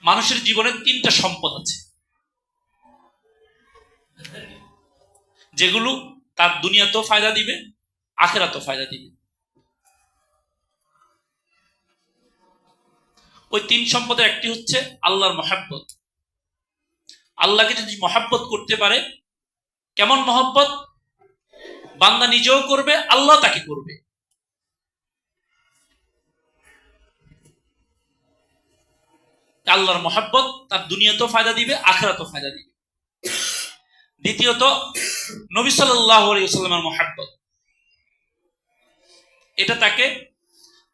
মানুষের জীবনে তিনটা সম্পদ আছে, যেগুলো তার দুনিয়াতেও ফায়দা দিবে, আখিরাতেও ফায়দা দিবে। ওই তিন সম্পদের একটি হচ্ছে আল্লাহর মহাব্বত। আল্লাহকে যদি মহাব্বত করতে পারে, কেমন মহাব্বত? বান্দা নিজেও করবে, আল্লাহ তাকে করবে। আল্লাহর মহাব্বত তার দুনিয়াতেও ফায়দা দিবে, আখিরাতেও ফায়দা দিবে। দ্বিতীয়ত নবী সাল্লাল্লাহু আলাইহি ওয়াসাল্লামের মহাব্বত, এটা তাকে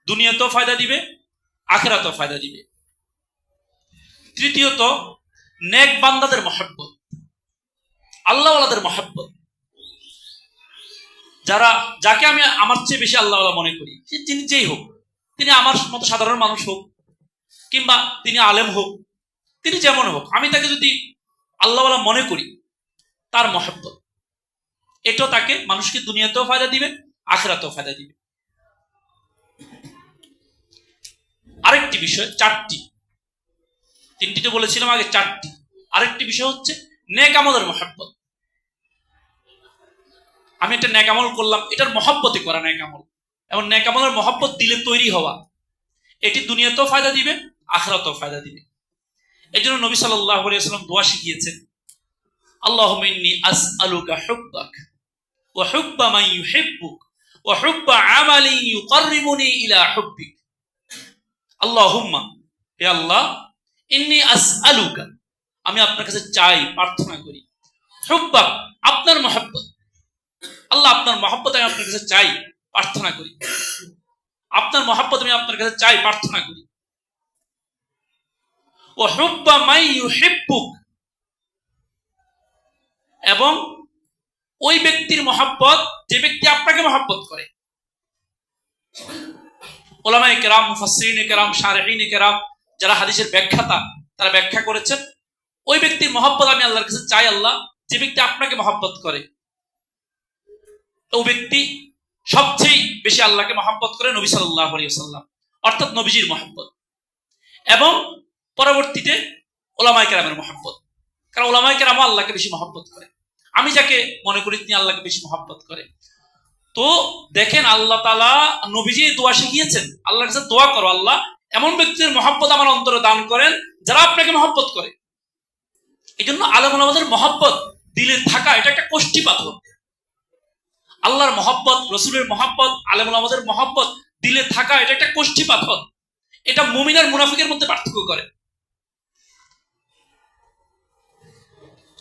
দুনিয়াতেও ফায়দা দিবে, আখিরাতেও ফায়দা দিবে। তৃতীয়ত নেক বান্দাদের মহাব্বত, আল্লাহওয়ালাদের মহাব্বত, যাকে আমি আমার চেয়ে বেশি আল্লাহওয়ালা মনে করি, যিনি যেই হোক, তিনি আমার মতো সাধারণ মানুষ হোক কিংবা তিনি আলেম হোক, তিনি যেমন হোক, আমি তাকে যদি আল্লাহওয়ালা মনে করি, তার মহাব্বত, এটাও তাকে মানুষকে দুনিয়াতেও ফায়দা দিবে, আখিরাতেও ফায়দা দিবে। আরেকটি বিষয়, তিনটি তো বলেছিলাম আগে, চারটি। আরেকটি বিষয় হচ্ছে নেক আমলের মহাব্বত। আমি একটা নেক আমল করলাম, এটার মহাব্বতে করা নেক আমল, এবং নেক আমলের মহাব্বত দিলে তৈরি হওয়া, এটি দুনিয়াতেও ফায়দা দিবে, আখিরাতেও ফায়দা দিবে। এই জন্য নবী সাল্লাল্লাহু আলাইহি ওয়াসাল্লাম দোয়া শিখিয়েছেন, আল্লাহুম্মা ইন্নী আসআলুকা হুব্বাক ওয়া হুব্বা মান ইউহিব্বুক ওয়া হুব্বা আমালিন ইউকাররিবুনি ইলা হুব্বিক। আল্লাহুম্মা, হে আল্লাহ, ইন্নী আসআলুকা, আমি আপনার কাছে চাই, প্রার্থনা করি, হুব্বাক, আপনার মহব্বত। আল্লাহ, আপনার মহব্বত আমি আপনার কাছে চাই, প্রার্থনা করি। আপনার মহব্বত আমি আপনার কাছে চাই, প্রার্থনা করি। ওয়া হুব্বা মান ইউহিব্বুক, এবং ওই ব্যক্তির মহব্বত যে ব্যক্তি আপনাকে মহব্বত করে। উলামায়ে কেরাম, মুফাসসিরিনে কেরাম, শারিহিনে কেরাম, যারা হাদিসের ব্যাখ্যাতা, তারা ব্যাখ্যা করেছেন, ওই ব্যক্তির মহব্বত আমি আল্লাহর কাছে চাই, আল্লাহ, যে ব্যক্তি আপনাকে মহব্বত করে। ওই ব্যক্তি সবচেয়ে বেশি আল্লাহকে মহব্বত করে নবী সাল্লাল্লাহু আলাইহি ওয়াসাল্লাম, অর্থাৎ নবীজির মহব্বত, এবং পরবর্তীতে উলামায়ে কেরামের মহব্বত। কারণ উলামায়ে কেরাম আল্লাহকে বেশি মহব্বত করে। আমি যাকে মনে করি তিনি আল্লাহকে বেশি মহব্বত করে। তো দেখেন, আল্লাহ তাআলা নবীজি দোয়া শিখিয়েছেন, আল্লাহর কাছে দোয়া করো, আল্লাহ এমন ব্যক্তির মহব্বত আমার অন্তরে দান করেন যারা আপনাকে মহব্বত করে। এই জন্য আলেম ওলামাদের মহব্বত দিলে থাকা, এটা একটা কোষ্ঠী পাথর। আল্লাহর মহব্বত, রসুলের মহব্বত, আলেম ওলামাদের মহব্বত দিলে থাকা, এটা একটা কোষ্ঠী পাথর। এটা মুমিন আর মুনাফিকের মধ্যে পার্থক্য করে।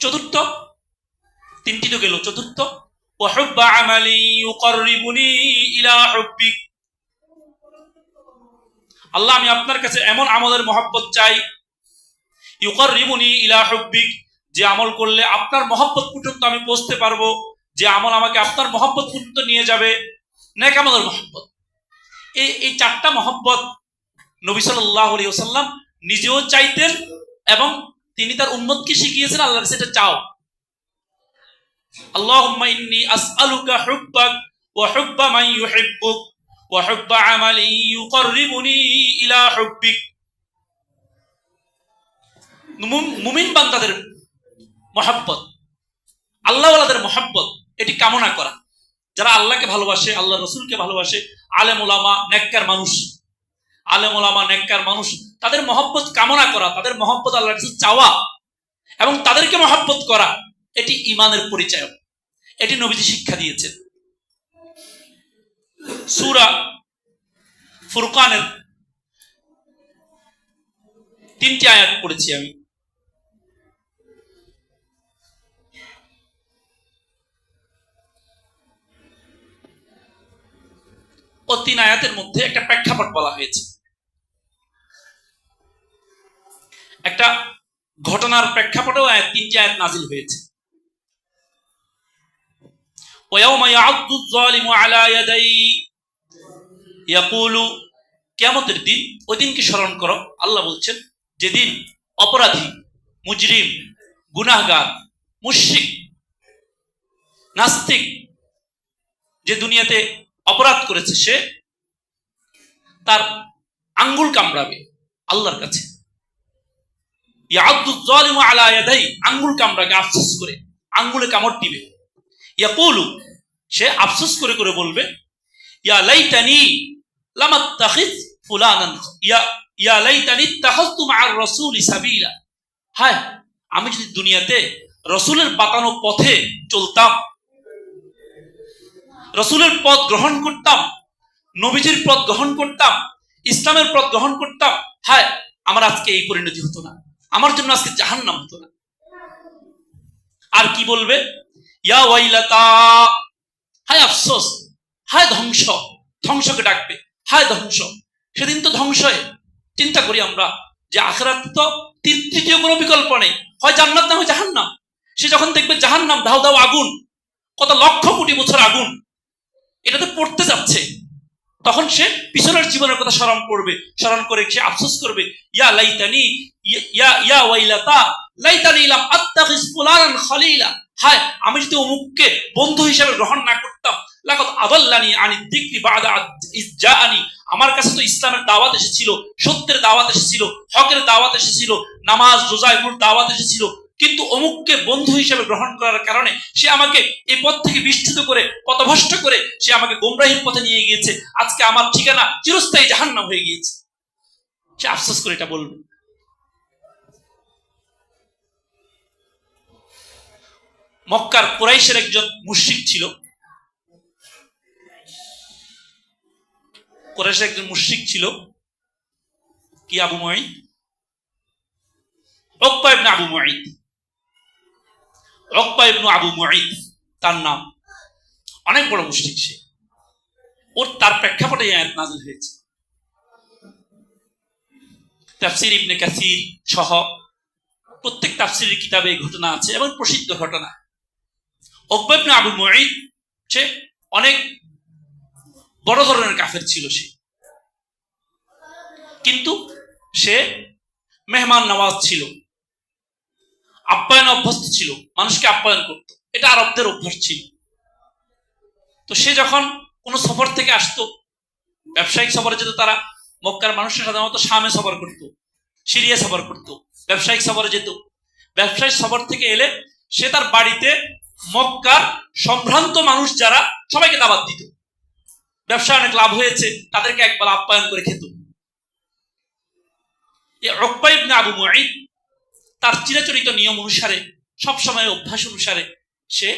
চতুর্থ, তিনটি তো গেল, চতুর্থ, ওয়া হুব্বা আমালি ইউকাররিবুনি ইলা হুব্বিক। আল্লাহ, আমি আপনার কাছে এমন আমলের মহব্বত চাই, ইউকাররিবুনি ইলা হুব্বিক, যে আমল করলে আপনার মহব্বত পর্যন্ত আমি পৌঁছতে পারবো, যে আমল আমাকে আপনার মহব্বত পর্যন্ত নিয়ে যাবে, নেক আমলের মহব্বত। এই চারটা মহব্বত নবী সাল্লাল্লাহু আলাইহি ওয়াসাল্লাম নিজেও চাইতেন, এবং তিনি তার উম্মতকে শিখিয়েছেন আল্লাহর কাছে এটা চাও। আল্লাহুম্মা ইন্নী আসআলুকা হুব্বাক ওয়া হুব্বা মান ইউহিব্বুক ওয়া হুব্বা আমালি ইউকাররিবুনি ইলা হুব্বিক। মুমিন বান্দাদের মহব্বত, আল্লাহওয়ালাদের মহব্বত, এটি কামনা করা। যারা আল্লাহকে ভালোবাসে, আল্লাহ রসুলকে ভালোবাসে, আলেম ওলামা, নেককার মানুষ, আলেম ওলামা, নেককার মানুষ, তাদের মহব্বত কামনা করা, তাদের মহব্বত আল্লাহর কাছে চাওয়া এবং তাদেরকে মহব্বত করা, এটি ঈমানের পরিচয়। এটি নবীজি শিক্ষা দিয়েছেন। সূরা ফুরকানের 3টি আয়াত পড়েছি আমি। ও 3 আয়াতের মধ্যে একটা প্রেক্ষাপট বলা হয়েছে, একটা ঘটনার প্রেক্ষাপটেও 3টি আয়াত নাজিল হয়েছে। ওয়ায়াউমা ইয়া'আদ্দু যালিমু আলা ইয়াদাইহি ইয়াকুলু, কিয়ামতের দিন, ওই দিনকে স্মরণ করো, আল্লাহ বলছেন, যেদিন অপরাধী, মুজরিম, গুনাহগার, মুশরিক, নাস্তিক, যে দুনিয়াতে অপরাধ করেছে, সে তার আঙ্গুল কামড়াবে আল্লাহর কাছে। ইয়াদু যালিমু আলা ইয়াদাই, আঙ্গুল কামড়াকে আফসোস করে, আঙ্গুলে কামড় দিবে। ইয়াকুলু, সে আফসোস করে করে বলবে, ইয়া লাইতানি লামাত্তাখিজ ফুলানান, ইয়া লাইতানি ইত্তাখাযতু মা'আর রাসূলি সাবিলা, হায় আমি যদি দুনিয়াতে রাসূলের বাতানো পথে চলতাম, রাসূলের পথ গ্রহণ করতাম, নবীজির পথ গ্রহণ করতাম, ইসলামের পথ গ্রহণ করতাম, হায় আমার আজকে এই পরিণতি হতো না, আমার জন্য আজকে জাহান্নাম হতো না। আর কি বলবে, ইয়া ওয়াইলাতা, হায় আফসোস, হায় ধ্বংস, ধ্বংসকে ডাকবে, হায় ধ্বংস, সেদিন তো ধ্বংস। চিন্তা করি আমরা যে আখিরাত তো তৃতীয় কোনো বিকল্প নেই, হয় জান্নাত না হয় জাহান্নাম। সে যখন দেখবে জাহান্নাম দাও দাও আগুন, কত লক্ষ কোটি বছর আগুন, এটাতে পড়তে যাচ্ছে, তখন সে পিছনের জীবনের কথা স্মরণ করবে, স্মরণ করে সে আফসোস করবে, ইয়া লাইতানি ইয়া ওয়াইলাতা লাইতানি লাম আত্তাখিজ ফুলানান খলিলা, হায় আমি যদি অমুককে বন্ধু হিসেবে গ্রহণ না করতাম, লাকাদ আদাল্লানি আনি যিকরি বাদা ইজ জাআনি, আমার কাছে তো ইসলামের দাওয়াত এসেছিল, সত্যের দাওয়াত এসেছিল, হকের দাওয়াত এসেছিল, নামাজ রোজা এগুলোর দাওয়াত এসেছিল, কিন্তু অমুককে বন্ধু হিসেবে গ্রহণ করার কারণে সে আমাকে এই পথ থেকে বিচ্যুত করে, পথভ্রষ্ট করে সে আমাকে গোমরাহির পথে নিয়ে গিয়েছে, আজকে আমার ঠিকানা চিরস্থায়ী জাহান্নাম হয়ে গিয়েছে। সে আফসোস করে এটা বলবে। মক্কার কুরাইশের একজন মুশরিক ছিল, কুরাইশের একজন মুশরিক ছিল, কি আবু মুঈদ, উকবা ইবনে আবু মুঈদ, উকবা ইবনে আবু মুঈদ তার নাম, অনেক বড় মুশরিক সে। তার প্রেক্ষাপটে এই আয়াত নাযিল হয়েছে। তাফসীর ইবনে কাসীর সহ প্রত্যেক তাফসীরের কিতাবে এই ঘটনা আছে এবং প্রসিদ্ধ ঘটনা। উকবা ইবনে আবু মুঈদ সে অনেক বড় ধরনের কাফের ছিল সে, কিন্তু সে মেহমান নওয়াজ ছিল, আপ্যায়ন অভ্যস্ত ছিল, মানুষকে আপ্যায়ন করত, এটা আরবদের অভ্যাস ছিল। তো সে যখন কোনো সফর থেকে আসতো, ব্যবসায়িক সফরে যেত, তারা মক্কার মানুষের সাধারণত শামে সফর করত, সিরিয়া সফর করত, ব্যবসায়িক সফরে যেত। ব্যবসায়িক সফর থেকে এলে সে তার বাড়িতে মক্কার সম্ভ্রান্ত মানুষ যারা, সবাইকে দাওয়াত দিত, ব্যবসায় অনেক লাভ হয়েছে তাদেরকে একবার আপ্যায়ন করে খেত। উকবা ইবনে আবু মুঈদ তার চিরাচরিত নিয়ম অনুসারে, সবসময় অভ্যাস অনুসারে, সে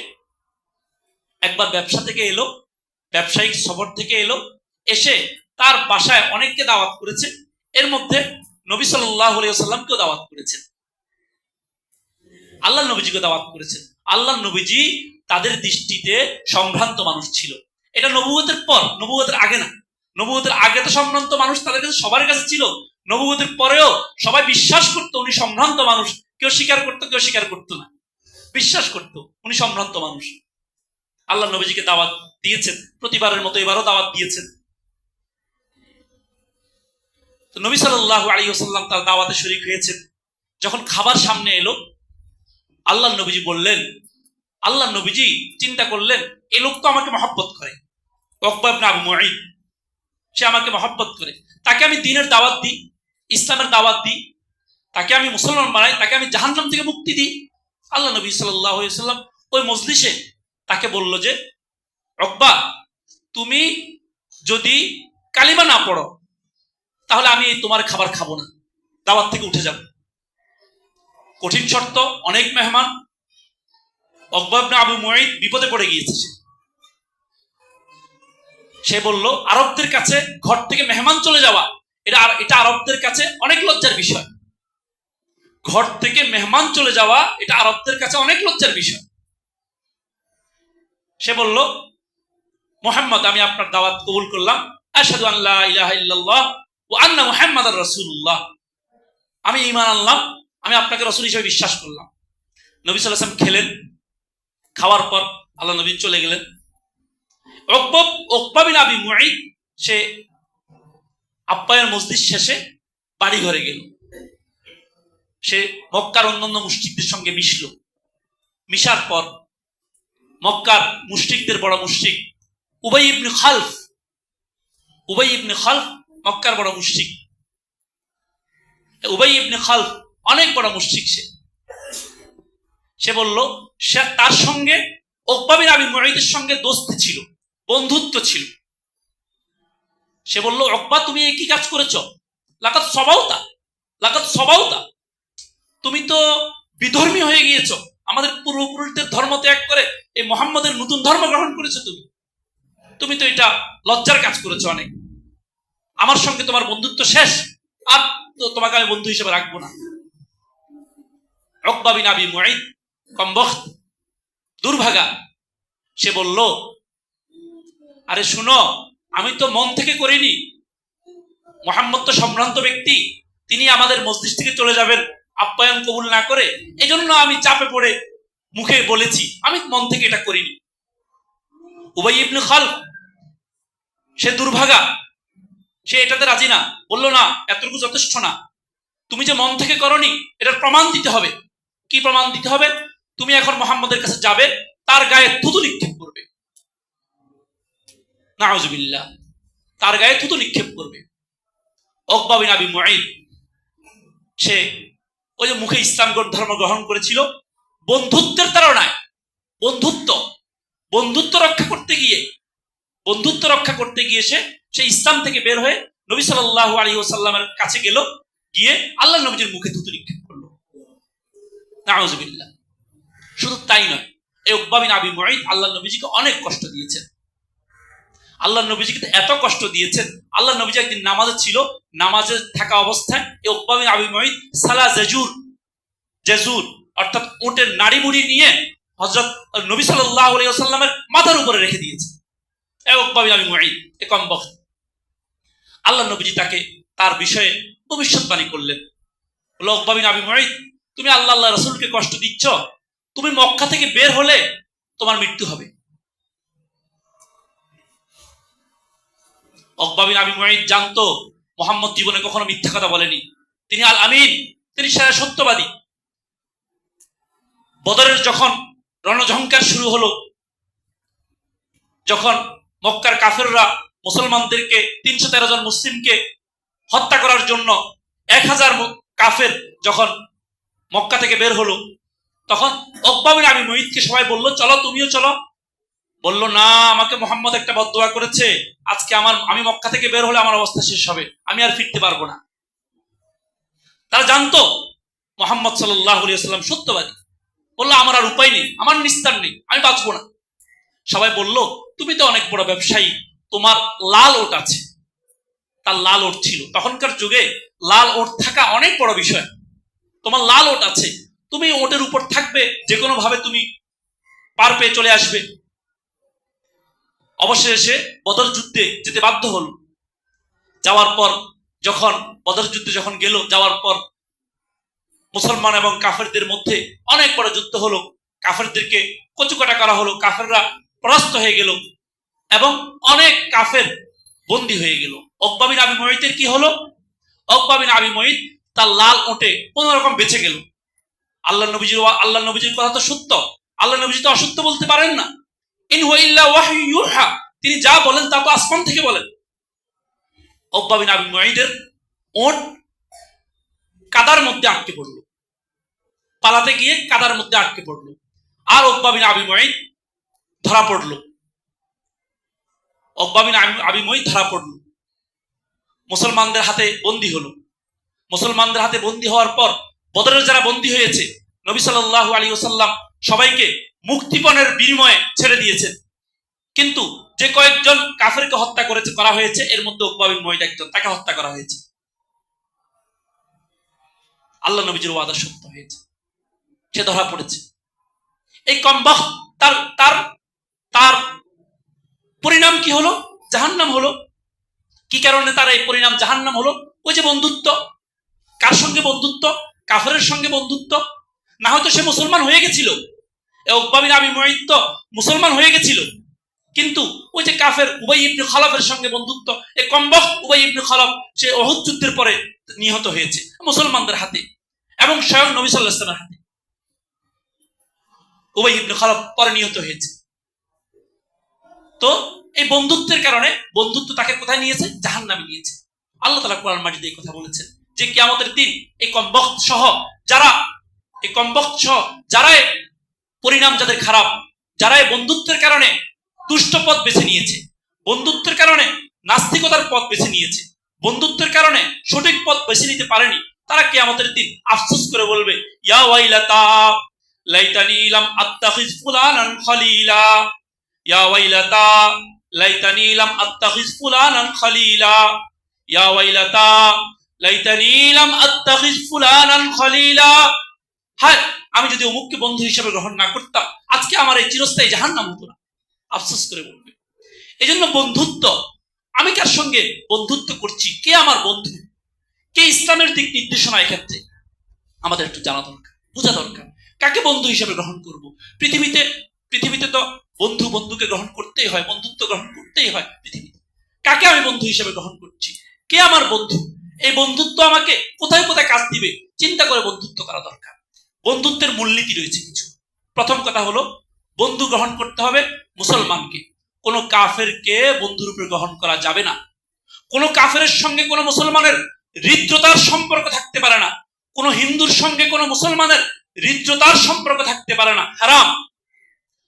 একবার ব্যবসা থেকে এলো, ব্যবসায়িক সফর থেকে এলো, এসে তার বাসায় অনেককে দাওয়াত করেছে, এর মধ্যে নবী সাল্লাল্লাহু আলাইহি ওয়াসাল্লামকেও দাওয়াত করেছেন, আল্লাহ নবীজিকে দাওয়াত করেছেন। আল্লাহ নবীজি তাদের দৃষ্টিতে সম্ভ্রান্ত মানুষ ছিল। এটা নবুয়তের পর, নবুয়তের আগে না। নবুয়তের আগে তো সম্ভ্রান্ত মানুষ তাদের কাছে, সবার কাছে ছিল। নবুয়তের পরেও সবাই বিশ্বাস করতো উনি সম্ভ্রান্ত মানুষ, কেউ স্বীকার করতো কেউ স্বীকার করতো না, বিশ্বাস করতো উনি সম্ভ্রান্ত মানুষ। আল্লাহ নবীজিকে দাওয়াত দিয়েছেন, প্রতিবারের মতো এবারও দাওয়াত দিয়েছেন। তো নবী সাল্লাল্লাহু আলাইহি ওয়াসাল্লাম তার দাওয়াতে শরীক হয়েছেন। যখন খাবার সামনে এলো, আল্লাহ নবীজি বললেন, আল্লাহ নবীজি চিন্তা করলেন, এই লোক তো আমাকে মহব্বত করে, উকবা ইবনে আবু মুঈদ, সে আমাকে মহব্বত করে, তাকে আমি দ্বীনের দাওয়াত দিই, ইসলামের দাওয়াত দিই, তাকে আমি মুসলমান বানাই, তাকে আমি জাহান্নাম থেকে মুক্তি দিই। আল্লাহ নবী সাল্লাল্লাহু আলাইহি ওয়াসাল্লাম ওই মজলিসে তাকে বলল যে, উকবা তুমি যদি কালিমা না পড়ো তাহলে আমি তোমার খাবার খাবো না, দাওয়াত থেকে উঠে যাব। কঠিন শর্ত, অনেক মেহমান। উকবা ইবনে আবু মুঈদ বিপদে পড়ে গিয়েছে। সে বলল, আরবদের কাছে ঘর থেকে মেহমান চলে যাওয়া এটা আরবদের কাছে অনেক লজ্জার বিষয়। ঘর থেকে মেহমান চলে যাওয়া এটা আরবদের কাছে অনেক লজ্জার বিষয়। সে বলল, মুহাম্মদ, আমি আপনার দাওয়াত কবুল করলাম, আশহাদু আন লা ইলাহা ইল্লাল্লাহ ওয়া আন্না মুহাম্মাদার রাসূলুল্লাহ, আমি ঈমান আনলাম, আমি আপনাকে রাসূল হিসেবে বিশ্বাস করলাম। নবী সাল্লাল্লাহু আলাইহি ওয়াসাল্লাম খেলেন, খাওয়ার পর আল্লাহ নবী চলে গেলেন। উকবা বিন আবি মুঈদ সে আপ্যায়ন মজলিস শেষে বাড়ি ঘরে গেল। সে মক্কার অন্যান্য মুশরিকদের সঙ্গে মিশল। মিশার পর মক্কার মুশরিকদের বড় মুশরিক উবাই ইবনে খালফ মক্কার বড় মুশরিক। উবাই ইবনে খালফ অনেক বড় মুশরিক সে বলল সে তার সঙ্গে উকবা বিন আবি মুঈদের সঙ্গে দোস্তি ছিল, বন্ধুত্ব ছিল। সে বলল, উকবা তুমি কি কাজ করেছো? লাকাত সবাউতা, তুমি তো বিধর্মী হয়ে গিয়েছো, আমাদের পূর্বপুরুষদের ধর্ম ত্যাগ করে এই মুহাম্মদের নতুন ধর্ম গ্রহণ করেছো। তুমি তো এটা লজ্জার কাজ করেছো অনেক। আমার সঙ্গে তোমার বন্ধুত্ব শেষ, আর তো তোমাকে আমি বন্ধু হিসেবে রাখবো না। উকবা বিন আবি মুঈদ কমবখত, দুর্ভাগা, সে বলল, আরে শুনো, আমি তো মন থেকে করিনি, মুহাম্মদ তো সম্ভ্রান্ত ব্যক্তি, তিনি আমাদের মসজিদ থেকে চলে যাবেন আপ্যায়ন কবুল না করে, এজন্য আমি চাপে পড়ে মুখে বলেছি, আমি মন থেকে এটা করিনি। উবাই ইবনে খালফ, সে দুর্ভাগা, সে এটাতে রাজি না, বলল না, এতটুকু যথেষ্ট না, তুমি যে মন থেকে করনি এটার প্রমাণ দিতে হবে। কি প্রমাণ দিতে হবে? তুমি এখন মুহাম্মদের কাছে যাবে, তার গায়ে থুতু নিক্ষেপ করবে, নাউজুবিল্লাহ, তার গায়ে থুতু নিক্ষেপ করবে। উকবা বিন আবি মুঈদ সে ওই যে মুখে ইসলাম ধর্ম গ্রহণ করেছিল, বন্ধুত্বের তাড়নায়, বন্ধুত্ব রক্ষা করতে গিয়ে সে ইসলাম থেকে বের হয়ে নবী সাল্লাল্লাহু আলাইহি ওয়াসাল্লামের কাছে গেল, গিয়ে আল্লাহর নবীর মুখে থুতু নিক্ষেপ করলো, নাউজুবিল্লাহ। শুধু তাই নয়, এই উকবা বিন আবি মুঈদ আল্লাহর নবীজিকে অনেক কষ্ট দিয়েছেন। আল্লাহর নবীজিকে এত কষ্ট দিয়েছেন, আল্লাহর নবীজি একদিন নামাজে ছিল, নামাজে থাকা অবস্থায় এই উকবা বিন আবি মুঈদ সালা জাজুর অর্থাৎ উটের নাড়ি মুড়ি নিয়ে হযরত নবী সাল্লাল্লাহু আলাইহি ওয়াসাল্লামের মাথার উপরে রেখে দিয়েছে। এই উকবা বিন আবি মুঈদ এ কমবখত, আল্লাহর নবীজি তাকে তার বিষয়ে ভবিষ্যৎবাণী করলেন, বলল, উকবা বিন আবি মুঈদ, তুমি আল্লাহ রাসূলকে কষ্ট দিচ্ছ, তুমি মক্কা থেকে বের হলে তোমার মৃত্যু হবে। উকবা বিন আবি মুঈদ জানতো মুহাম্মদ জীবনে কখনো মিথ্যা কথা বলেনি, তিনি আল আমিন, তিনি সেরা সত্যবাদী। বদরের যখন রণঝঙ্কার শুরু হলো, যখন মক্কার কাফেররা মুসলমানদেরকে ৩১৩ জন মুসলিমকে হত্যা করার জন্য ১০০০ কাফের যখন মক্কা থেকে বের হলো, তখন উকবা বিন আবি মুঈদকে সবাই বলল, চলো, তুমিও চলো। বলল, না, আমাকে মুহাম্মদ একটা বদদুয়া করেছে, আজকে আমি মক্কা থেকে বের হলে আমার অবস্থা শেষ হবে, আমি আর ফিরতে পারবো না। তারা জানতো মুহাম্মদ সাল্লাল্লাহু আলাইহি ওয়াসাল্লাম সত্যবাদী। বললো, আমার আর উপায় নেই, আমার নিস্তার নেই, আমি বাঁচবো না। সবাই বলল, তুমি তো অনেক বড় ব্যবসায়ী, তোমার লাল ওট আছে। তার লাল ওট ছিল, তখনকার যুগে লাল ওট থাকা অনেক বড় বিষয়। তোমার লাল ওট আছে, তুমি ওটের উপর থাকবে, যে কোনো ভাবে তুমি পার পেয়ে চলে আসবে। অবশেষে বদর যুদ্ধে যেতে বাধ্য হলো। যাওয়ার পর যখন বদর যুদ্ধে যখন গেল, যাওয়ার পর মুসলমান এবং কাফেরদের মধ্যে অনেক বড় যুদ্ধ হলো, কাফেরদেরকে কচুকাটা করা হলো, কাফেররা পরাস্ত হয়ে গেল এবং অনেক কাফের বন্দী হয়ে গেল। উকবা বিন আবি মুঈদের কি হলো? উকবা বিন আবি মুঈদ তার লাল ওটে কোনো রকম বেঁচে গেল। আল্লাহ নবীজির কথা তো সত্য, আল্লাহ নবীজি তো অসত্য বলতে পারেন না। ইন হুয়া ইল্লা ওয়াহয়ু ইউহা, তিনি যা বলেন তা তো আসমান থেকে বলেন। উকবা বিন আবি মুঈদের ওট কাদার মধ্যে আটকে পড়লো, পালাতে গিয়ে কাদার মধ্যে আটকে পড়লো, আর উকবা বিন আবি মুঈদ ধরা পড়লো। উকবা বিন আবি মুঈদ ধরা পড়লো, মুসলমানদের হাতে বন্দী হলো। মুসলমানদের হাতে বন্দী হওয়ার পর বদরের যারা বন্দী হয়েছে, নবী সাল্লাল্লাহু আলাইহি ওয়াসাল্লাম সবাইকে মুক্তিপণের বিনিময়ে ছেড়ে দিয়েছেন, কিন্তু যে কয়েকজন কাফেরকে হত্যা করা হয়েছে, এর মধ্যে উকবা বিন মুঈদ একজন, তাকে হত্যা করা হয়েছে। আল্লাহ নবীজির ওয়াদা সত্য হয়েছে, সে ধরা পড়েছে। এই কমবখ তার পরিণাম কি হলো? জাহান্নাম হলো। কি কারণে তার এই পরিণাম জাহান্নাম হলো? ওই যে বন্ধুত্ব। কার সঙ্গে বন্ধুত্ব? কাফেরের সঙ্গে বন্ধুত্ব। না হয়তো সে মুসলমান হয়ে গেছিল, উকবা বিন আবি মুঈদ তো মুসলমান হয়ে গেছিল, কিন্তু ওই যে কাফের উবাই ইবনে খালফের সঙ্গে বন্ধুত্ব। এই কমবখ উবাই ইবনে খালফ সে উহুদ যুদ্ধের পরে নিহত হয়েছে মুসলমানদের হাতে এবং স্বয়ং নবী সাল্লাল্লাহু আলাইহি ওয়াসাল্লামের হাতে। উবাই ইবনে খালফ পরে নিহত হয়েছে। তো এই বন্ধুত্বের কারণে, বন্ধুত্ব তাকে কোথায় নিয়েছে? জাহান্নামে নিয়েছে। আল্লাহ তাআলা কোরআন মাজিদে এই কথা বলেছেন যে কিয়ামতের দিন এই কমবখ সহ যারা এই কমপক্ষ, যারা পরিণাম যাদের খারাপ, যারা এই বন্ধুত্বের কারণে দুষ্ট পথ বেছে নিয়েছে, বন্ধুত্বের কারণে নাস্তিকতার পথ বেছে নিয়েছে, বন্ধুত্বের কারণে সঠিক পথ বেছে নিতে পারেনি, তারা কিয়ামতের দিন আফসোস করে বলবে, ইয়া ওয়াইলাতা লাইতানি লাম আত্তাখিজ ফুলানান খলিলা, ইয়া ওয়াইলাতা লাইতানি লাম আত্তাখিজ ফুলানান খলিলা, ইয়া ওয়াইলাতা লাইতানি লাম আত্তাখিজ ফুলানান খলিলা। হায়, আমি যদি অমুককে বন্ধু হিসেবে গ্রহণ না করতাম, আজকে আমার এই চিরস্থায়ী জাহান্নাম হতো না। আফসোস করে বলবে। এই জন্য বন্ধুত্ব, আমি কার সঙ্গে বন্ধুত্ব করছি, কে আমার বন্ধু, কে ইসলামের দিক নির্দেশনা, এক্ষেত্রে আমাদের একটু জানা দরকার, বোঝা দরকার। কাকে বন্ধু হিসেবে গ্রহণ করব? পৃথিবীতে তো বন্ধু বন্ধুকে গ্রহণ করতেই হয়, বন্ধুত্ব গ্রহণ করতেই হয় পৃথিবীতে। কাকে আমি বন্ধু হিসেবে গ্রহণ করছি, কে আমার বন্ধু, এই বন্ধুত্ব আমাকে কোথায় কোথায় কাজ দিবে, চিন্তা করে বন্ধুত্ব করা দরকার। বন্ধুত্বের মূলনীতি রয়েছে কিছু। প্রথম কথা হলো, বন্ধু গ্রহণ করতে হবে মুসলমানকে, কোনো কাফেরকে বন্ধুরূপে গ্রহণ করা যাবে না। কোনো কাফেরের সঙ্গে কোনো মুসলমানের হৃদ্রতার সম্পর্ক থাকতে পারে না, কোনো হিন্দুর সঙ্গে কোনো মুসলমানের হৃদ্রতার সম্পর্ক থাকতে পারে না, হারাম।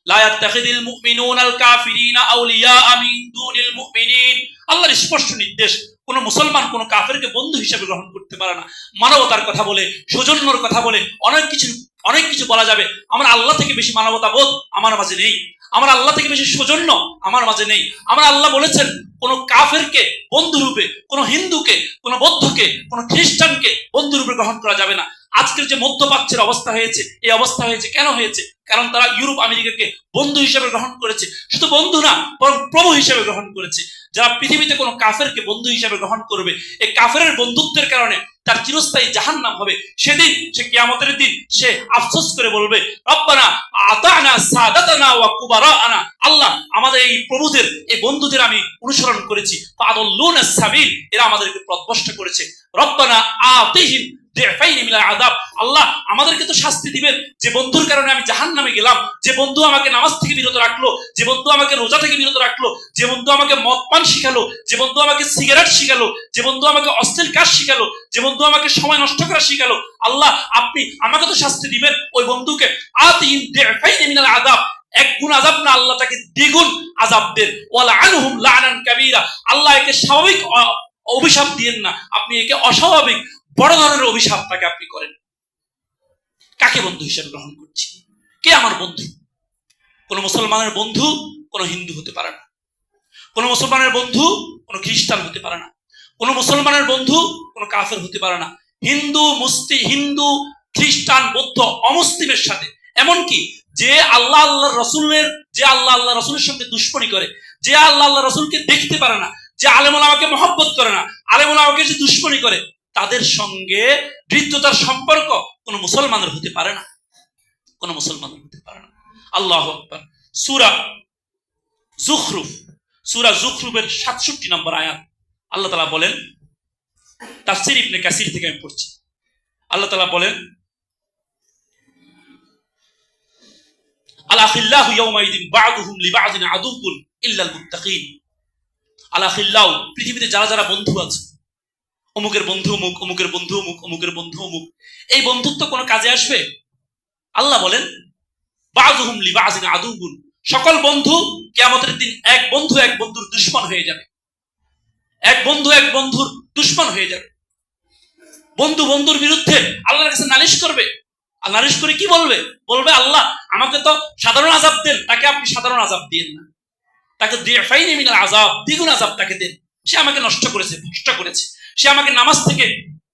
লা ইয়াত্তাখিযুল মুমিনুনাল কাফিরিনা আউলিয়া মিন দুনিল মুমিনিন, আল্লাহর স্পষ্ট নির্দেশ। কোন মুসলমান কোন কাফেরকে বন্ধু হিসেবে গ্রহণ করতে পারে না। মানবতার কথা বলে, সৌজন্যর কথা বলে অনেক কিছু বলা যাবে। আমার আল্লাহ থেকে বেশি মানবতা বোধ আমার মাঝে নেই, আমার আল্লাহ থেকে বেশি সৌজন্য আমার মাঝে নেই। আমার আল্লাহ বলেছেন, কোন কাফেরকে বন্ধুরূপে, কোন হিন্দুকে, কোন বৌদ্ধকে, কোন খ্রিস্টানকে বন্ধুরূপে গ্রহণ করা যাবে না। আজকের যে মধ্যপ্রাচ্যের অবস্থা হয়েছে, এই অবস্থা হয়েছে কেন হয়েছে? কারণ তারা ইউরোপ আমেরিকাকে বন্ধু হিসেবে গ্রহণ করেছে। শুধু বন্ধু না, বরং প্রভু হিসেবে গ্রহণ করেছে। যারা পৃথিবীতে কোনো কাফেরকে বন্ধু হিসেবে গ্রহণ করবে, এই কাফেরের বন্ধুত্বের কারণে তার চিরস্থায়ী জাহান্নাম হবে। সেদিন সে কিয়ামতের দিন সে আফসোস করে বলবে, রব্বানা আতানা সাদাতানা ওয়া কুবারানা, আল্লাহ আমাদের এই প্রভুদের, এই বন্ধুদের আমি অনুসরণ করেছি, ফাদাল্লুনা সাবিল, এরা আমাদেরকে পথভ্রষ্ট করেছে। রব্বানা আতিহিম দিফাইনি মিনাল আযাব, আল্লাহ আমাদেরকে তো শাস্তি দিবেন, যে বন্ধুর কারণে আমি জাহান্নামে গেলাম, যে বন্ধু আমাকে নামাজ থেকে বিরত রাখলো, যে বন্ধু আমাকে রোজা থেকে বিরত রাখলো, যে বন্ধু আমাকে মদ পান শিখালো, যে বন্ধু আমাকে সিগারেট শিখালো, যে বন্ধু আমাকে অশ্লীল কাজ শিখালো, যে বন্ধু আমাকে সময় নষ্ট করা শিখালো, আল্লাহ আপনি আমাকে তো শাস্তি দিবেন। ওই বন্ধুকে আতিহিম দিফাইনি মিনাল আযাব, এক গুণ আযাব না, আল্লাহ তাকে দ্বিগুণ আযাব দেন। ওয়ালা আনহুম লা'নান কাবীরা, আল্লাহ একে স্বাভাবিক অভিশাপ দিয়েন না, আপনি একে অস্বাভাবিক বড় ধরনের অভিশাপ তাকে আপনি করেন। কাকে বন্ধু হিসেবে গ্রহণ করছি, কে আমার বন্ধু? কোন মুসলমানের বন্ধু কোন হিন্দু হতে পারে না, কোন মুসলমানের বন্ধু কোন খ্রিস্টান হতে পারে না, কোন মুসলমানের বন্ধু কোন কাফের হতে পারে না। হিন্দু খ্রিস্টান বৌদ্ধ অমুসলিমের সাথে, এমনকি যে আল্লাহ রসুলের সঙ্গে দুশ্মনী করে, যে আল্লাহ রসুলকে দেখতে পারে না, যে আলেম ওলামাকে মহব্বত করে না, আলেম ওলামাকে যে দুশ্মনী করে, তাদের সঙ্গে হৃদ্যতার সম্পর্ক কোন মুসলমানের হতে পারে না, কোন মুসলমানের হতে পারে না। আল্লাহু আকবার। সূরা যুখরুফের ৬৭ নম্বর আয়াত আল্লাহ তাআলা বলেন, তাফসীর ইবনে কাসির থেকে আমি পড়ছি। আল্লাহ তাআলা বলেন, আল-আখিল্লাহু ইয়াওমাইদিন বা'দুহুম লিবা'দিন আদুউন ইল্লাল মুত্তাকিন। আল-আখিল্লাহু, পৃথিবীতে যারা যারা বন্ধু আছে, অমুকের বন্ধু অমুক, অমুকের বন্ধু অমুক, অমুকের বন্ধু অমুক, এই বন্ধুত্ব কোনো কাজে আসবে? আল্লাহ বলেন, বা'দুহুম লিবা'দিন আদুউন, সকল বন্ধু কিয়ামতের দিন এক বন্ধুর দুশমন হয়ে যাবে, এক বন্ধু এক বন্ধুর দুশমন হয়ে যাবে। বন্ধু বন্ধুর বিরুদ্ধে আল্লাহর কাছে নালিশ করবে। আর নালিশ করে কি বলবে? বলবে, আল্লাহ আমাকে তো সাধারণ আযাব দেন, তাকে আপনি সাধারণ আযাব দিয়েন না, তাকে দিফাইনি মিনাল আযাব, দ্বিগুণ আযাব তাকে দেন। সে আমাকে নষ্ট করেছে, ভ্রষ্ট করেছে, সে আমাকে নামাজ থেকে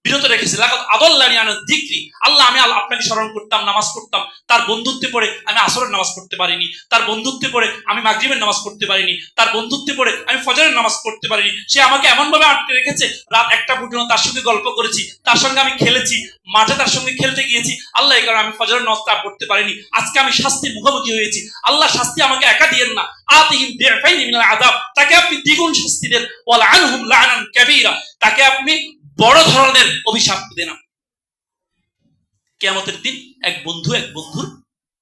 বিরত রেখেছে। লাকাদ আদাল্লানি আন যিকরি, আল্লাহ আমি আপনাকে স্মরণ করতাম, নামাজ পড়তাম, তার বন্ধুত্বে পড়ে আমি আসরের নামাজ পড়তে পারিনি, তার বন্ধুত্বে পড়ে আমি মাগরিবের নামাজ পড়তে পারিনি, তার বন্ধুত্বে পড়ে আমি ফজরের নামাজ পড়তে পারিনি। সে আমাকে এমন ভাবে আটকে রেখেছে, রাত ১টা পর্যন্ত তার সঙ্গে গল্প করেছি, তার সঙ্গে আমি খেলেছি, মাঠে তার সঙ্গে খেলতে গিয়েছি, আল্লাহ এই কারণে আমি ফজরের নামাজটা পড়তে পারিনি। আজকে আমি শাস্তির মুখোমুখি হয়েছি, আল্লাহ শাস্তি আমাকে একা দিয়েন না, আতিহিম দিফাইনি মিনাল আযাব, তাকে আপনি দ্বিগুণ শাস্তি দেন। ওয়ালা আনহুম লা'নান কাবীরা, তাকে আপনি বড় ধরনের অভিশাপ দেন। কিয়ামতের দিন এক বন্ধুর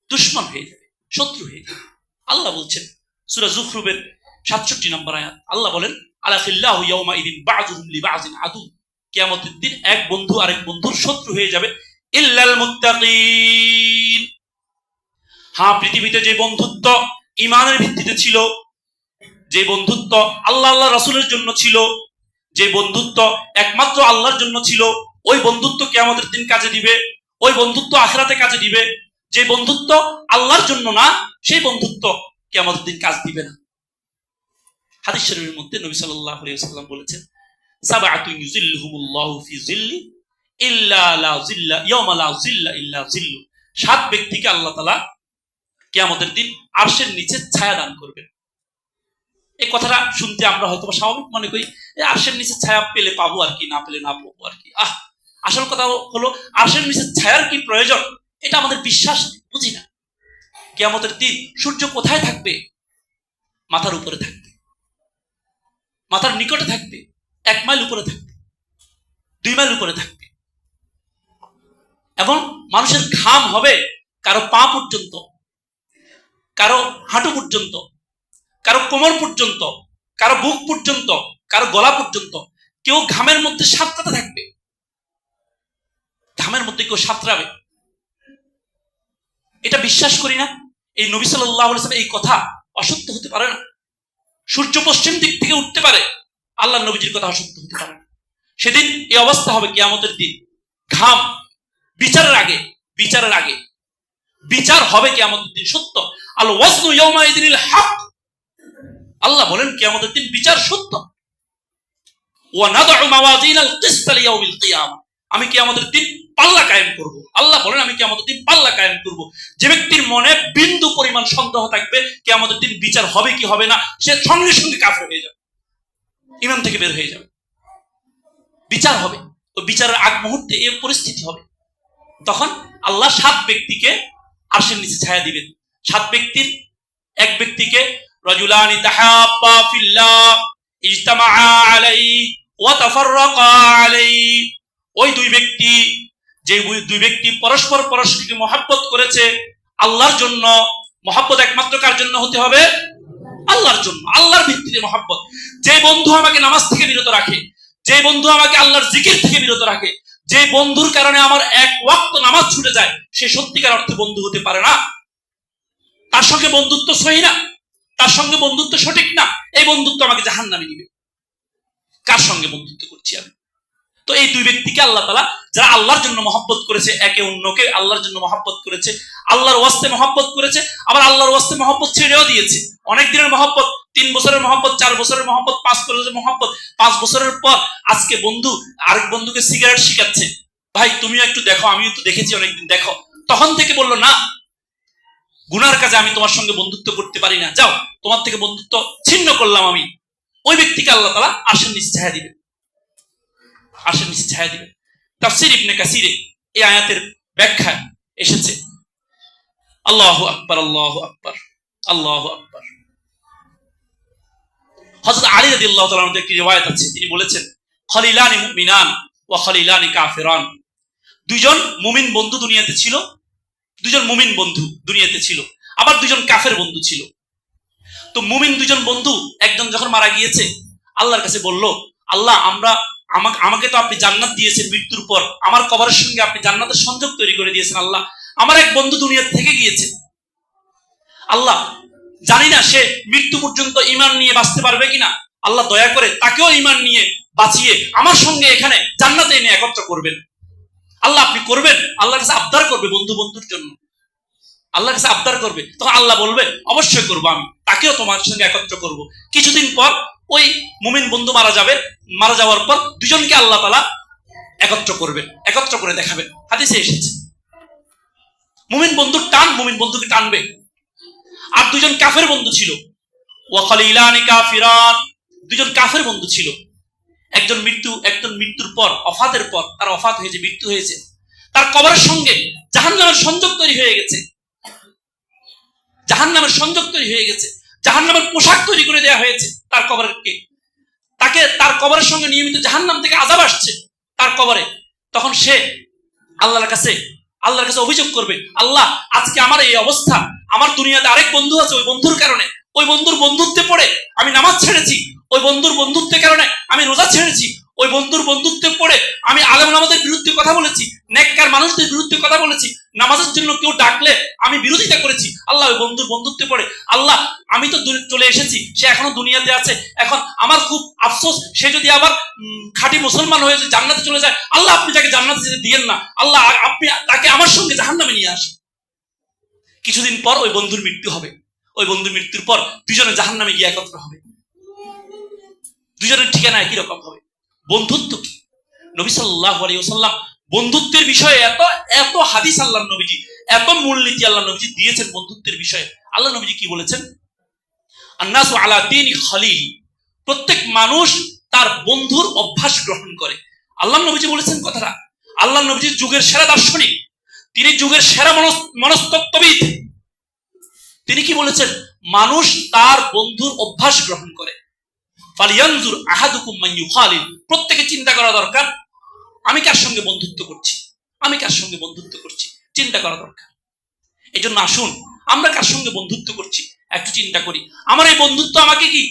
দুশমন হয়ে যাবে, শত্রু হয়ে যাবে। আল্লাহ বলছেন সূরা যুখরুফের ৬৭ নম্বর আয়াত, আল্লাহ বলেন, আল-আখিল্লাহু ইয়াওমাইদিন বা'দুহুম লিবা'দিন আদু, কিয়ামতের দিন এক বন্ধু আরেক বন্ধুর শত্রু হয়ে যাবে। ইল্লাল মুত্তাকিন। হ্যাঁ, পৃথিবীতে যে বন্ধুত্ব ঈমানের ভিত্তিতে ছিল, যে বন্ধুত্ব আল্লাহ আল্লাহ রাসূলের জন্য ছিল, যে বন্ধুত্ব একমাত্র আল্লাহর জন্য ছিল, ওই বন্ধুত্ব কিয়ামতের দিন কাজে দিবে, ওই বন্ধুত্ব আখিরাতে কাজে দিবে। যে বন্ধুত্ব আল্লাহর জন্য না, সেই বন্ধুত্ব কিয়ামতের দিন কাজ দিবে না। হাদিস শরীফের মধ্যে নবী সাল্লাল্লাহু আলাইহি ওয়াসাল্লাম বলেছেন, সাবআতুন ইউযিল্লুহুমুল্লাহু ফি যিল্লি ইল্লা লা যিল্লা ইয়াওমা লা যিল্লা ইল্লা যিল্লু। 7 ব্যক্তিকে আল্লাহ তাআলা কিয়ামতের দিন আরশের নিচে ছায়া দান করবেন। এই কথাটা শুনতে আমরা হয়তো স্বাভাবিক মনে করি, আরশের নিচে ছায়া পেলে পাবো আর কি, না পেলে না পাবো আর কি। আসল কথা হলো আরশের নিচে ছায়ার কি প্রয়োজন, এটা আমাদের বিশ্বাস বুঝি না। কিয়ামতের দিন সূর্য কোথায় থাকবে? মাথার উপরে থাকবে, মাথার নিকটে থাকবে, 1 মাইল উপরে থাকবে, 2 মাইল উপরে থাকবে, এবং মানুষের ঘাম হবে কারো পা পর্যন্ত, কারো হাঁটু পর্যন্ত, কারো কোমর পর্যন্ত, কারো বুক পর্যন্ত, কারো গলা পর্যন্ত। কেউ ঘামের মধ্যে সাঁতরাতে থাকবে, ঘামের মধ্যে কেউ সাঁতরাবে। এটা বিশ্বাস করি না। এই নবী সাল্লাল্লাহু আলাইহি ওয়াসাল্লাম এই কথা অসত্য হতে পারে না। সূর্য পশ্চিম দিক থেকে উঠতে পারে, আল্লাহ নবীজির কথা অসত্য হতে পারে না। সেদিন এই অবস্থা হবে কিয়ামতের দিন। ঘাম বিচারের আগে, বিচারের আগে বিচার হবে কিয়ামতের দিন সত্য। আল ওয়াজনু ইয়াউমাইযিনিল হক। আল্লাহ বলেন কিয়ামতের দিন বিচার সত্য। ওয়া নাদউ মাওয়াজিনাল কিসত লিয়াউমিল কিয়ামা। আমি কিয়ামতের দিন পাল্লা কায়েম করব। আল্লাহ বলেন আমি কিয়ামতের দিন পাল্লা কায়েম করব। যে ব্যক্তির মনে বিন্দু পরিমাণ সন্দেহ থাকবে কিয়ামতের দিন বিচার হবে কি হবে না, সে সঙ্গে সঙ্গে কাফের হয়ে যাবে, ঈমান থেকে বের হয়ে যাবে। বিচার হবে, তো বিচারের আগ মুহূর্তে এই পরিস্থিতি হবে। তখন আল্লাহ 7 ব্যক্তিকে আরশের নিচে ছায়া দিবেন। 7 ব্যক্তির এক ব্যক্তিকে রাজুলানি তাহাব্বা ফিল্লাহ ইজতামাআ আলাইহি ওয়া তাফাররাকা আলাইহি। ওই 2 ব্যক্তি, যে 2 ব্যক্তি পরস্পর পরস্পরকে মহব্বত করেছে আল্লাহর জন্য। মহব্বত একমাত্র কার জন্য হতে হবে? আল্লাহর জন্য, আল্লাহর ভিত্তিতে মহব্বত। যে বন্ধু আমাকে নামাজ থেকে বিরত রাখে, যে বন্ধু আমাকে আল্লাহর জিকির থেকে বিরত রাখে, যে বন্ধুর কারণে আমার 1 ওয়াক্ত নামাজ ছুটে যায়, সে সত্যিকার অর্থে বন্ধু হতে পারে না। তার সঙ্গে বন্ধুত্ব সহি না, তার সঙ্গে বন্ধুত্ব সঠিক না। এই বন্ধুত্ব আমাকে জাহান্নামে নিবে। কার সঙ্গে বন্ধুত্ব করছি আমি? তো এই 2 ব্যক্তিকে আল্লাহ তাআলা, যারা আল্লাহর জন্য মহব্বত করেছে, একে অন্যকে আল্লাহর জন্য মহব্বত করেছে, আল্লাহর ওয়াস্তে মহব্বত করেছে, আবার আল্লাহর ওয়াস্তে মহব্বত ছেড়েও দিয়েছে। অনেক দিনের মহব্বত, 3 বছরের মহব্বত, 4 বছরের মহব্বত, 5 বছরের মহব্বত। 5 বছরের পর আজকে বন্ধু আরেক বন্ধুকে সিগারেট শিখাচ্ছে, ভাই তুমিও একটু দেখো, আমিও তো দেখেছি অনেকদিন, দেখো। তখন থেকে বললো না, গুনার কাজে আমি তোমার সঙ্গে বন্ধুত্ব করতে পারি না, যাও তোমার থেকে বন্ধুত্ব ছিন্ন করলাম আমি। ওই ব্যক্তিকে আল্লাহ তাআলা আরশের নিচে ছায়া দিবেন, আরশের নিচে ছায়া দিবেন। তাফসীর ইবনে কাসিরে এই আয়াতের ব্যাখ্যা এসেছে, আল্লাহু আকবার, আল্লাহু আকবার, আল্লাহু আকবার। হযরত আলী রাদিয়াল্লাহু তাআলা আনহু একটি রিওয়ায়াত আছে, তিনি বলেছেন, খলিলানি মুমিনান ওয়া খলিলানি কাফিরান। 2 জন মুমিন বন্ধু দুনিয়াতে ছিল, 2 জন মুমিন বন্ধু দুনিয়াতে ছিল, আবার 2 জন কাফের বন্ধু ছিল। তো মুমিন 2 জন বন্ধু, একজন যখন মারা গিয়েছে আল্লাহর কাছে বলল, আল্লাহ আমাকে তো আপনি জান্নাত দিয়েছেন, মৃত্যুর পর আমার কবরের সঙ্গে আপনি জান্নাতের সংযোগ তৈরি করে দিয়েছেন। আল্লাহ, আমার এক বন্ধু দুনিয়া থেকে গিয়েছে, আল্লাহ জানি না সে মৃত্যু পর্যন্ত ঈমান নিয়ে বাঁচতে পারবে কিনা, আল্লাহ দয়া করে তাকেও ঈমান নিয়ে বাঁচিয়ে আমার সঙ্গে এখানে জান্নাতে এনে একত্র করবেন। আল্লাহ আপনি করবেন। আল্লাহর কাছে আবদার করবে বন্ধু বন্ধুর জন্য, আল্লাহর কাছে আবদার করবে। তখন আল্লাহ বলবে, অবশ্যই করবো, আমি তাকেও তোমার সঙ্গে একত্র করব। কিছুদিন পর ওই মুমিন বন্ধু মারা যাবে, মারা যাওয়ার পর 2 জনকে আল্লাহ তাআলা একত্র করবেন, একত্র করে দেখাবেন। হাদিসে এসেছে মুমিন বন্ধুর টান মুমিন বন্ধুকে টানবে। আর 2 জন কাফের বন্ধু ছিল, ওয়া খলিলানি কাফিরান, 2 জন কাফের বন্ধু ছিল। একজন মৃত্যুর পর, ওফাতের পর, তার ওফাত হয়েছে, মৃত্যু হয়েছে, তার কবরের সঙ্গে জাহান্নামের সংযোগ তৈরি হয়ে গেছে, জাহান্নামের সংযোগ তৈরি হয়ে গেছে, জাহান্নামের পোশাক তৈরি করে দেওয়া হয়েছে তার কবরকে। তাকে তার কবরের সঙ্গে নিয়মিত জাহান্নাম থেকে আযাব আসছে তার কবরে। তখন সে আল্লাহর কাছে অভিযোগ করবে, আল্লাহ আজকে আমার এই অবস্থা, আমার দুনিয়াতে আরেক বন্ধু আছে, ওই বন্ধুর কারণে, ওই বন্ধুর বন্ধুত্বে পড়ে আমি নামাজ ছেড়েছি, ওই বন্ধুর বন্ধুত্বের কারণে আমি রোজা ছেড়েছি, ওই বন্ধুর বন্ধুত্বে পড়ে আমি আলেম ওলামাদের বিরুদ্ধে কথা বলেছি, নেককার মানুষদের বিরুদ্ধে কথা বলেছি, নামাজের জন্য কেউ ডাকলে আমি বিরোধিতা করেছি। আল্লাহ ওই বন্ধুর বন্ধুত্বে পড়ে, আল্লাহ আমি তো চলে এসেছি, সে এখনো দুনিয়াতে আছে, এখন আমার খুব আফসোস, সে যদি আবার খাঁটি মুসলমান হয়ে জান্নাতে চলে যায়, আল্লাহ আপনি তাকে জান্নাতে যেতে দিয়েন না, আল্লাহ আপনি তাকে আমার সঙ্গে জাহান্নামে নিয়ে আসেন। কিছুদিন পর ওই বন্ধুর মৃত্যু হবে। ওই বন্ধুর মৃত্যুর পর দুজনে জাহান্নামে গিয়ে একত্র হবে। দুজনের ঠিকানা একই রকম হবে। বন্ধুত্ব কি? নবী সাল্লাল্লাহু আলাইহি ওয়াসাল্লাম বন্ধুত্বের বিষয়ে এত এত হাদিস আল্লাহ নবীজি, এত মূলনীতি আল্লাহ নবীজি দিয়েছেন বন্ধুত্বের বিষয়ে। আল্লাহ নবীজি কি বলেছেন? আন্নাসু আলা দীনি খলিল, প্রত্যেক মানুষ তার বন্ধুর অভ্যাস গ্রহণ করে। আল্লাহ নবীজি বলেছেন কথাটা। আল্লাহ নবীজি যুগের সেরা দার্শনিক, তিনি যুগের সেরা মনস্তত্ত্ববিদ। তিনি কি বলেছেন? মানুষ তার বন্ধুর অভ্যাস গ্রহণ করে। ফালিয়ানজুর আহাদুকুম মান ইউখালিল, প্রত্যেকে চিন্তা করা দরকার আমি কার সঙ্গে বন্ধুত্ব করছি, আমি কার সঙ্গে বন্ধুত্ব করছি, চিন্তা করা দরকার। এই জন্য আসুন আমরা কার সঙ্গে বন্ধুত্ব করছি একটু চিন্তা করি। আমার এই বন্ধুত্ব আমাকে কি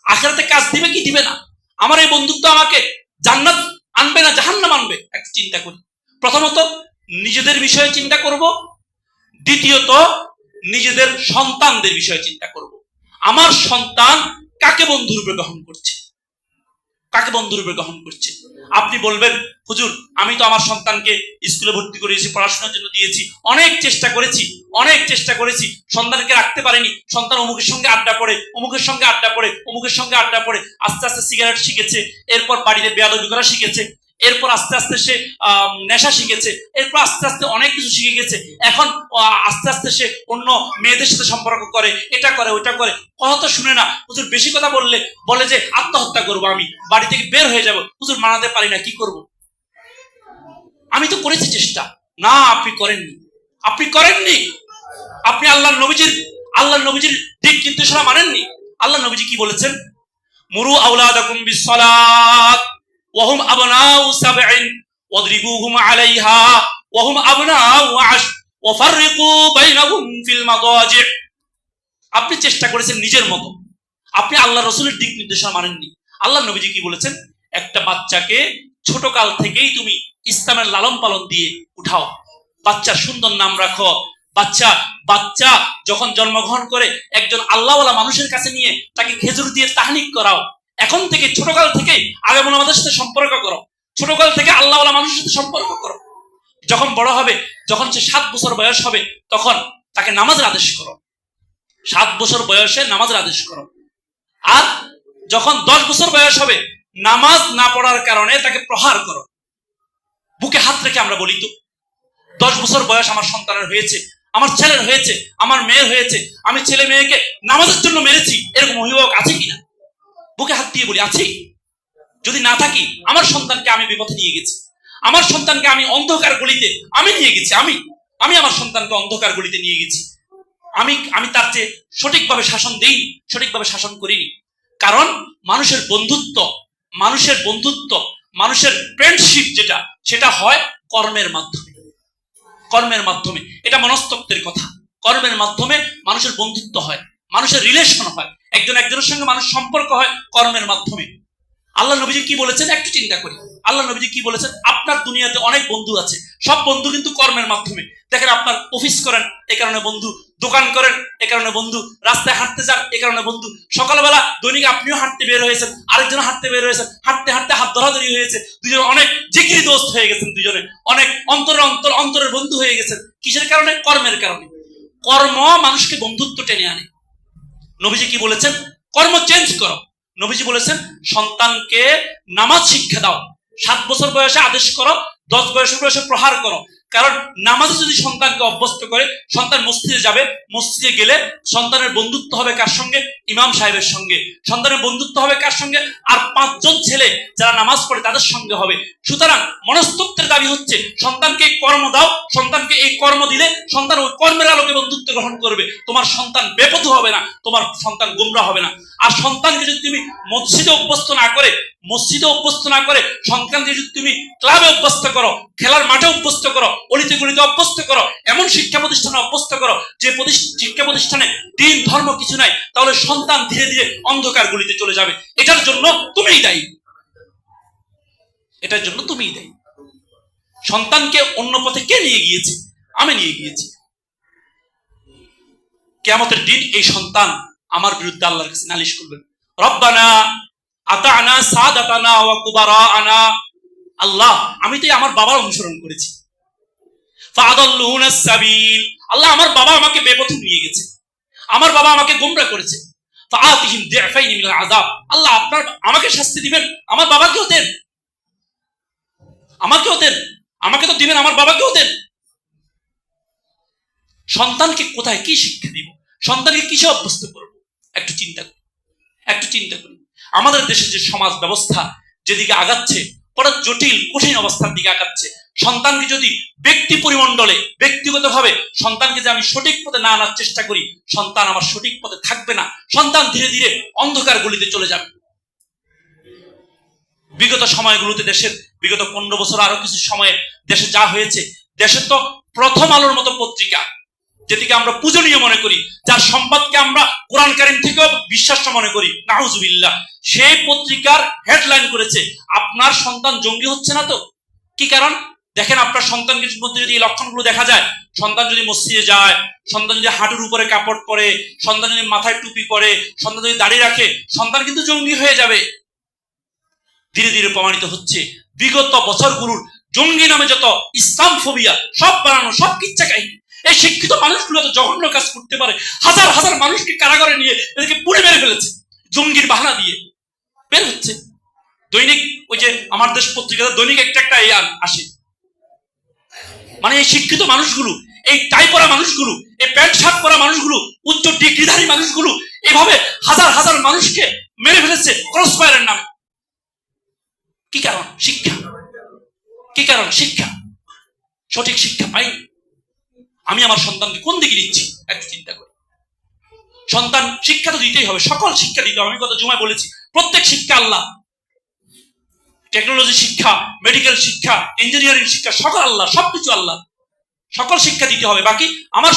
আখিরাতে কাজ দিবে কি দিবে না? আমার এই বন্ধুত্ব আমাকে জান্নাত আনবে না জাহান্নাম আনবে? একটু চিন্তা করি। প্রথমত নিজেদের বিষয়ে চিন্তা করব, দ্বিতীয়ত নিজেদের সন্তানদের বিষয়ে চিন্তা করব। আমার সন্তান কাকে বন্ধুরূপে গ্রহণ করছে, কাকে বন্ধুরূপে গ্রহণ করছে? আপনি বলবেন, হুজুর আমি তো আমার সন্তানকে স্কুলে ভর্তি করেছি, পড়াশোনার জন্য দিয়েছি, অনেক চেষ্টা করেছি, সন্তানকে রাখতে পারিনি। সন্তান অমুকের সঙ্গে আড্ডা পড়ে, অমুকের সঙ্গে আড্ডা পড়ে, অমুকের সঙ্গে আড্ডা পড়ে, আস্তে আস্তে সিগারেট শিখেছে, এরপর বাড়িতে বেয়াদবি করা শিখেছে, এরপর আস্তে আস্তে সে নেশা শিখেছে, এরপর আস্তে আস্তে অনেক কিছু শিখে গেছে। এখন আস্তে আস্তে সে অন্য মেয়েদের সাথে সম্পর্ক করে, এটা করে ওইটা করে। কথা তো শুনে না। হুজুর বেশি কথা বললে বলে যে আত্মহত্যা করবো, আমি বাড়ি থেকে বের হয়ে যাব। হুজুর মানাতে পারি না, কি করব? আমি তো করেছি চেষ্টা। না, আপনি করেননি, আপনি করেননি। আপনি আল্লাহ নবীজির দিক নির্দেশনা মানেননি। আল্লাহ নবীজি কি বলেছেন? মুরু আওলাদাকুম বিসসালাত ওয়া হুম আবনাউ সাবঈন ওয়াদরিবুহুম আলাইহা ওয়া হুম আবনাউ আশ ওয়া ফাররিকু বাইনাহুম ফিল মাদাজি'। আপনি চেষ্টা করেছেন নিজের মতো, আপনি আল্লাহ রাসূলের দিক নির্দেশনা মানেননি। আল্লাহ নবীজি কি বলেছেন? একটা বাচ্চাকে ছোট কাল থেকেই তুমি ইসলামের লালন পালন দিয়ে উঠাও, বাচ্চার সুন্দর নাম রাখো। বাচ্চা যখন জন্মগ্রহণ করে একজন আল্লাহওয়ালা মানুষের কাছে নিয়ে তাকে খেজুর দিয়ে তাহনিক করাও। এখন থেকে ছোটকাল থেকে আলেম ওলামাদের সাথে সম্পর্ক করো, ছোটকাল থেকে আল্লাহওয়ালা মানুষের সাথে সম্পর্ক করো। যখন বড় হবে, যখন সে 7 বছর বয়স হবে, তখন তাকে নামাজের আদেশ করো। 7 বছর বয়সে নামাজের আদেশ করো। আর যখন 10 বছর বয়স হবে, নামাজ না পড়ার কারণে তাকে প্রহার করো। বুকে হাত রেখে আমরা বলি তো, 10 বছর বয়স আমার সন্তানের হয়েছে, আমার ছেলের হয়েছে, আমার মেয়ের হয়েছে, আমি ছেলে মেয়েকে নামাজের জন্য মেরেছি, এরকম অভিভাবক আছে কিনা? বুকে হাত দিয়ে বলি আছে। যদি না থাকি, আমার সন্তানকে আমি বিপথে নিয়ে গেছি, আমার সন্তানকে আমি অন্ধকার গলিতে আমি নিয়ে গেছি, আমি আমার সন্তানকে অন্ধকার গলিতে নিয়ে গেছি। আমি তার চেয়ে সঠিকভাবে শাসন দেইনি, সঠিকভাবে শাসন করিনি। কারণ মানুষের বন্ধুত্ব, মানুষের ফ্রেন্ডশিপ সেটা হয় কর্মের মাধ্যমে। এটা মনস্তত্ত্বের কথা। কর্মের মাধ্যমে মানুষের বন্ধুত্ব হয়, মানুষের রিলেশন হয়, একজন একজনের সঙ্গে মানুষ সম্পর্ক হয় কর্মের মাধ্যমে। আল্লাহ নবীজি কি বলেছেন একটু চিন্তা করি। আল্লাহ নবীজি কি বলেছেন? আপনার দুনিয়াতে অনেক বন্ধু আছে, সব বন্ধু কিন্তু কর্মের মাধ্যমে। দেখেন, আপনার অফিস করেন, এ কারণে বন্ধু, দোকান করেন, এ কারণে বন্ধু, রাস্তায় হাঁটতে যান, এ কারণে বন্ধু, সকালবেলা দৈনিক আপনিও হাঁটতে বের হয়েছেন, আরেকজন হাঁটতে বের হয়েছেন, হাঁটতে হাঁটতে হাত ধরাধরি হয়েছে, দুজনে অনেক জিগরি দোস্ত হয়ে গেছেন, দুজনে অনেক অন্তরের বন্ধু হয়ে গেছেন। কিসের কারণে? কর্মের কারণে। কর্ম মানুষকে বন্ধুত্ব টেনে আনে। নবীজি কি বলেছেন? কর্ম চেঞ্জ করো। নবীজি বলেছেন সন্তানকে নামাজ শিক্ষা দাও, 7 বছর বয়সে আদেশ করো, 10 বয়সে প্রহার করো। কারণ নামাজে যদি সন্তানকে অভ্যস্ত করে, সন্তান মসজিদে যাবে, মসজিদে গেলে সন্তানের বন্ধুত্ব হবে কার সঙ্গে? ইমাম সাহেবের সঙ্গে। সন্তানের বন্ধুত্ব হবে কার সঙ্গে? আর 5 জন ছেলে যারা নামাজ পড়ে তাদের সঙ্গে হবে। সুতরাং মনস্তত্ত্বের দাবি হচ্ছে সন্তানকে কর্ম দাও, সন্তানকে এই কর্ম দিলে সন্তান ওই কর্মের আলোকে বন্ধুত্ব গ্রহণ করবে। তোমার সন্তান বেপথু হবে না, তোমার সন্তান গোমরা হবে না। আর সন্তানকে যদি তুমি মসজিদে অভ্যস্ত না করে সন্তানকে যদি তুমি ক্লাবে অভ্যস্ত করো, খেলার মাঠে অভ্যস্ত করো, অলিতে গলিতে অভ্যস্ত করো, এমন শিক্ষা প্রতিষ্ঠানে অভ্যস্ত করো যে শিক্ষা প্রতিষ্ঠানে দিন ধর্ম কিছু নাই, তাহলে সন্তান ধীরে ধীরে অন্ধকার গলিতে চলে যাবে। এটার জন্য তুমিই দায়ী। এটার জন্য তুমিই দায়ী। সন্তানকে অন্য পথে কে নিয়ে গিয়েছে? আমি নিয়ে গিয়েছি। কিয়ামতের দিন এই সন্তান আমার বিরুদ্ধে আল্লাহর কাছে নালিশ করবেন, রব্বানা আতানা সাদাতানা ওয়া কুবারাআনা, আল্লাহ আমি তো আমার বাবার অনুসরণ করেছি, ফাআদাল্লুনাস সাবিল, আল্লাহ আমার বাবা আমাকে বেপথে নিয়ে গেছে, আমার বাবা আমাকে গোমরা করেছে, ফাআতিহিম দি'ফাইনি মিনাল আযাব, আল্লাহ আপনার আমাকে শাস্তি দিবেন, আমার বাবাকেও দেন, আমাকেও দেন, আমাকে তো দিবেন, আমার বাবাকেও দেন। সন্তানকে কোথায় কি শিক্ষা দিব, সন্তানকে কিসে অভ্যস্ত করব? একটু চিন্তা করি, একটু চিন্তা করি। আমাদের দেশের যে সমাজ ব্যবস্থা যেদিকে আগাচ্ছে, বড় জটিল কঠিন অবস্থার দিকে আগাচ্ছে। সন্তানকে যদি ব্যক্তি পরিমণ্ডলে ব্যক্তিগতভাবে সন্তানকে যে আমি সঠিক পথে না আনার চেষ্টা করি, সন্তান আমার সঠিক পথে থাকবে না, সন্তান ধীরে ধীরে অন্ধকার গলিতে চলে যাবে। বিগত সময়গুলোতে দেশের বিগত 15 বছর আরো কিছু সময়ে দেশে যা হয়েছে, দেশে তো প্রথম আলোর মতো পত্রিকা, যেটিকে আমরা পূজনীয় মনে করি, যার সম্পাদকে আমরা কোরআন কারীম থেকেও বিশ্বাস্য মনে করি, নাউজুবিল্লাহ, সেই পত্রিকার হেডলাইন করেছে আপনার সন্তান জঙ্গি হচ্ছে না তো? কি কারণ? দেখেন আপনার সন্তানের মধ্যে যদি এই লক্ষণগুলো দেখা যায়, সন্তান যদি মসজিদে যায়, সন্তান যদি হাঁটুর উপরে কাপড় পরে, সন্তান যদি মাথায় টুপি পরে, সন্তান যদি দাড়ি রাখে, সন্তান কিন্তু জঙ্গি হয়ে যাবে। ধীরে ধীরে প্রমাণিত হচ্ছে বিগত বছরগুলোর জঙ্গি নামে যত ইসলাম ফোবিয়া সব বানানো, সব কিচ্ছা কাহিনী। এই শিক্ষিত মানুষগুলো তো জঘন্য কাজ করতে পারে, হাজার হাজার মানুষকে কারাগারে নিয়ে এদেরকে পুড়ে মেরে ফেলেছে, জঙ্গির বাহানা দিয়ে বের হচ্ছে। দৈনিক ওই যে আমার দেশ পত্রিকাতে দৈনিক একটা আসে। মানে এই শিক্ষিত মানুষগুলো, এই টাই পরা মানুষগুলো, এই প্যান্ট শার্ট পরা মানুষগুলো, উচ্চ ডিগ্রিধারী মানুষগুলো এভাবে হাজার হাজার মানুষকে মেরে ফেলেছে ক্রস ফায়ারের নামে। কি কারণ? শিক্ষা। কি কারণ? শিক্ষা। সঠিক শিক্ষা পাই। আমি আমার সন্তানকে কোন দিকে দিচ্ছি একটু চিন্তা করি। সন্তান শিক্ষা তো দিতেই হবে, সকল শিক্ষা দিতে হবে। আমি গত জুমায় বলেছি প্রত্যেক শিক্ষা আল্লাহ, টেকনোলজি শিক্ষা, মেডিকেল শিক্ষা, ইঞ্জিনিয়ারিং শিক্ষা, সকল আল্লাহ, সবকিছু আল্লাহ, সকল শিক্ষা দিতে হবে। বাকি আমার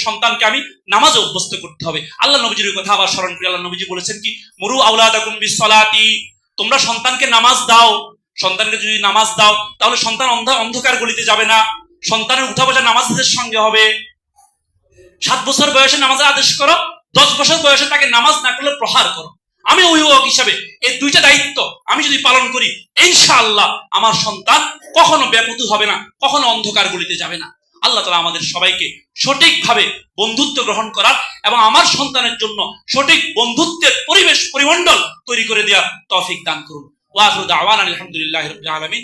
সন্তানকে আমি নামাজে অভ্যস্ত করতে হবে। আল্লাহ নবীজির কথা আবার স্মরণ করি। আল্লাহ নবীজি বলেছেন কি, মুরু আওলাদাকুম বিসসালাতি, তোমরা সন্তানকে নামাজ দাও। সন্তানকে যদি নামাজ দাও তাহলে সন্তান অন্ধকার গলিতে যাবে না, সন্তানের উঠা বসা নামাজের সঙ্গে হবে। 7 বছর বয়সে নামাজের আদেশ করো, 10 বছর বয়সে তাকে নামাজ না করলে প্রহার করো। আমি অভিভাবক হিসাবে এই দুইটা দায়িত্ব আমি যদি পালন করি, ইনশাআল্লাহ আমার সন্তান কখনো বেপথু হবে না, কখনো অন্ধকার গলিতে যাবে না। আল্লাহ তাআলা আমাদের সবাইকে সঠিকভাবে বন্ধুত্ব গ্রহণ করার এবং আমার সন্তানের জন্য সঠিক বন্ধুত্বের পরিবেশ পরিমণ্ডল তৈরি করে দেওয়ার তৌফিক দান করুন। ওয়া আখিরু দাওয়ানা আলহামদুলিল্লাহি রাব্বিল আলামিন।